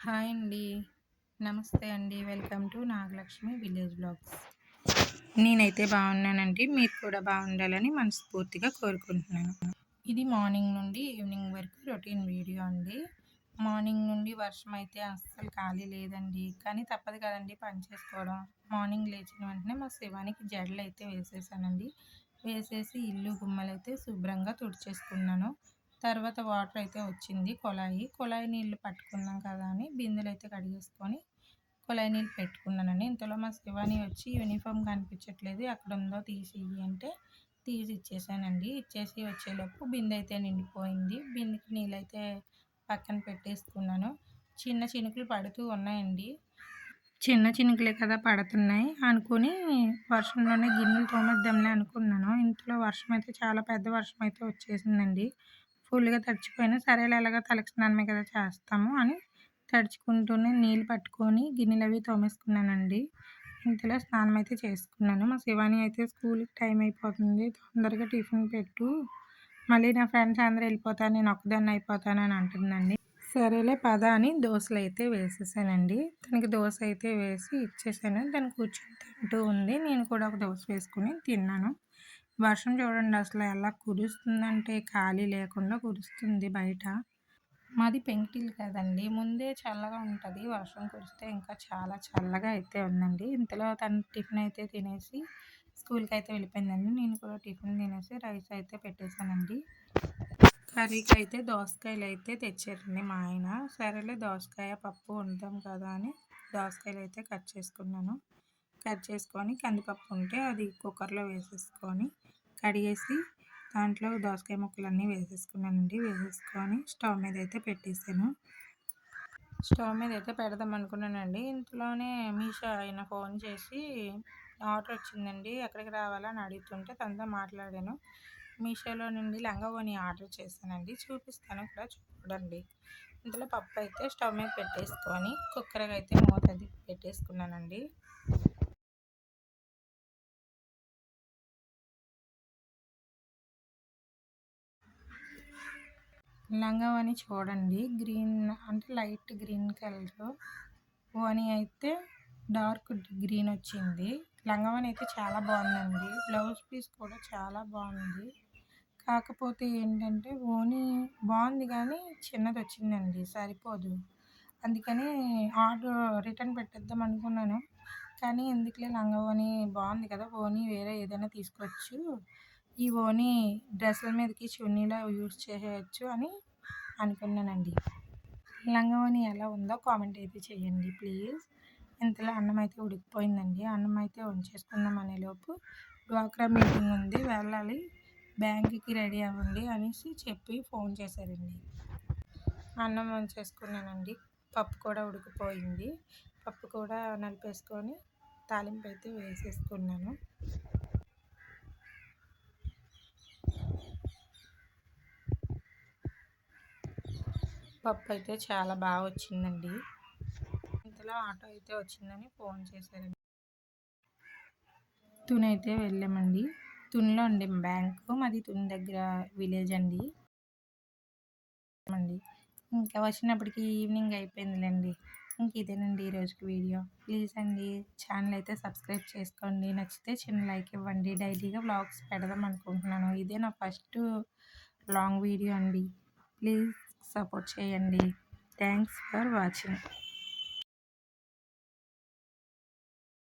Hi అండి. నమస్తే అండి. Welcome to Nagalakshmi village vlogs. నేనైతే బాగున్నానండి. మీరు కూడా బాగుండాలని మనస్ఫూర్తిగా కోరుకుంటున్నాను. ఇది మార్నింగ్ నుండి ఈవినింగ్ వరకు రొటీన్ వీడియో అండి. మార్నింగ్ నుండి వర్షం అయితే అస్సలు ఖాళీ లేదండి. కానీ తప్పదు కదండి పని చేసుకోవడం. మార్నింగ్ లేచిన వెంటనే మా శివానికి జడలు అయితే వేసేసానండి. వేసేసి ఇల్లు గుమ్మలైతే శుభ్రంగా తుడిచేసుకున్నాను. తర్వాత వాటర్ అయితే వచ్చింది కుళాయి నీళ్ళు పట్టుకున్నాం కదా అని బిందెలు అయితే కడిగేసుకొని కుళాయి నీళ్ళు పెట్టుకున్నానండి. ఇంతలో మా శివాని వచ్చి యూనిఫామ్ కనిపించట్లేదు ఎక్కడ ఉందో తీసి అంటే తీసి ఇచ్చేసానండి. ఇచ్చేసి వచ్చేలోపు బిందె అయితే నిండిపోయింది. బిందెకి నీళ్ళైతే పక్కన పెట్టేసుకున్నాను. చిన్న చినుకులు పడుతూ ఉన్నాయండి. చిన్న చినుకులే కదా పడుతున్నాయి అనుకుని వర్షంలోనే గిన్నెలు తోమేద్దాంలే అనుకున్నాను. ఇంట్లో వర్షం అయితే చాలా పెద్ద వర్షం అయితే వచ్చేసిందండి. ఫుల్గా తడిచిపోయినా సరేలే ఎలాగో తలకి స్నానమే కదా చేస్తాము అని తడుచుకుంటూనే నీళ్ళు పట్టుకొని గిన్నెలు అవి తోమేసుకున్నానండి. ఇంతలో స్నానం అయితే చేసుకున్నాను. మా శివాని అయితే స్కూల్కి టైం అయిపోతుంది, తొందరగా టిఫిన్ పెట్టు, మళ్ళీ నా ఫ్రెండ్స్ అందరూ వెళ్ళిపోతారు, నేను ఒక్కదాన్ని అయిపోతాను అని అంటుందండి. సరేలే పద అని దోశలు అయితే వేసేసానండి. తనకి దోశ అయితే వేసి ఇచ్చేసాను. తను కూర్చొని తింటూ ఉంది. నేను కూడా ఒక దోశ వేసుకుని తిన్నాను. వర్షం చూడండి అసలు ఎలా కురుస్తుందంటే ఖాళీ లేకుండా కురుస్తుంది బయట. మాది పెంకుటిల్లు కదండి, ముందే చల్లగా ఉంటుంది. వర్షం కురిస్తే ఇంకా చాలా చల్లగా అయితే ఉందండి. ఇంతలో తను టిఫిన్ అయితే తినేసి స్కూల్కి అయితే వెళ్ళిపోయిందండి. నేను కూడా టిఫిన్ తినేసి రైస్ అయితే పెట్టేశానండి. కర్రీకి అయితే దోసకాయలు అయితే తెచ్చారండి మా ఆయన. సరేలే దోసకాయ పప్పు వండుతాం కదా అని దోసకాయలు అయితే కట్ చేసుకున్నాను. కట్ చేసుకొని కందిపప్పు ఉంటే అది కుక్కర్లో వేసేసుకొని కడిగేసి దాంట్లో దోసకాయ ముక్కలన్నీ వేసేసుకున్నానండి. వేసేసుకొని స్టవ్ మీద అయితే పెట్టేసాను. స్టవ్ మీద అయితే పెడదాం అనుకున్నానండి. ఇంట్లోనే మీషో ఆయన ఫోన్ చేసి ఆర్డర్ వచ్చిందండి, ఎక్కడికి రావాలని అడుగుతుంటే తనతో మాట్లాడాను. మీషోలో నుండి లంగావోని ఆర్డర్ చేశానండి. చూపిస్తాను కూడా చూడండి. ఇందులో పప్పు అయితే స్టవ్ మీద పెట్టేసుకొని కుక్కర్కి అయితే మూత పెట్టేసుకున్నానండి. లంగావోని చూడండి, గ్రీన్ అంటే లైట్ గ్రీన్ కలర్, ఓని అయితే డార్క్ గ్రీన్ వచ్చింది. లంగావోని అయితే చాలా బాగుందండి. బ్లౌజ్ పీస్ కూడా చాలా బాగుంది. కాకపోతే ఏంటంటే ఓని బాగుంది కానీ చిన్నది వచ్చిందండి, సరిపోదు. అందుకని ఆర్డర్ రిటర్న్ పెట్టేద్దాం అనుకున్నాను. కానీ ఎందుకులే, లంగావోని బాగుంది కదా, ఓని వేరే ఏదైనా తీసుకోవచ్చు, ఈ ఓని డ్రెస్సుల మీదకి చున్నీలా యూస్ చేయవచ్చు అని అనుకున్నానండి. లంగావోని ఎలా ఉందో కామెంట్ అయితే చేయండి ప్లీజ్. ఇంతలో అన్నం అయితే ఉడికిపోయిందండి. అన్నం అయితే వంచేసుకుందాం అనేలోపు డ్వాక్రా మీటింగ్ ఉంది, వెళ్ళాలి, బ్యాంకుకి రెడీ అవ్వండి అనేసి చెప్పి ఫోన్ చేశారండి. అన్నం వంచేసుకున్నానండి. పప్పు కూడా ఉడికిపోయింది. పప్పు కూడా నలిపేసుకొని తాలింపు అయితే వేసేసుకున్నాను. పప్పు అయితే చాలా బాగా వచ్చిందండి. ఇంతలో ఆటో అయితే వచ్చిందని ఫోన్ చేశారండి. తుని అయితే వెళ్ళామండి. తునిలో అండి బ్యాంకు, మాది తుని దగ్గర విలేజ్ అండి. ఇంకా వచ్చినప్పటికి ఈవినింగ్ అయిపోయిందిలేండి. ఇంక ఇదేనండి ఈరోజుకి వీడియో. ప్లీజ్ అండి ఛానల్ అయితే సబ్స్క్రైబ్ చేసుకోండి. నచ్చితే చిన్న లైక్ ఇవ్వండి. డైలీగా వ్లాగ్స్ పెడదాం అనుకుంటున్నాను. ఇదే నా ఫస్ట్ లాంగ్ వీడియో అండి. ప్లీజ్ సపోర్ట్ చేయండి. Thanks for watching.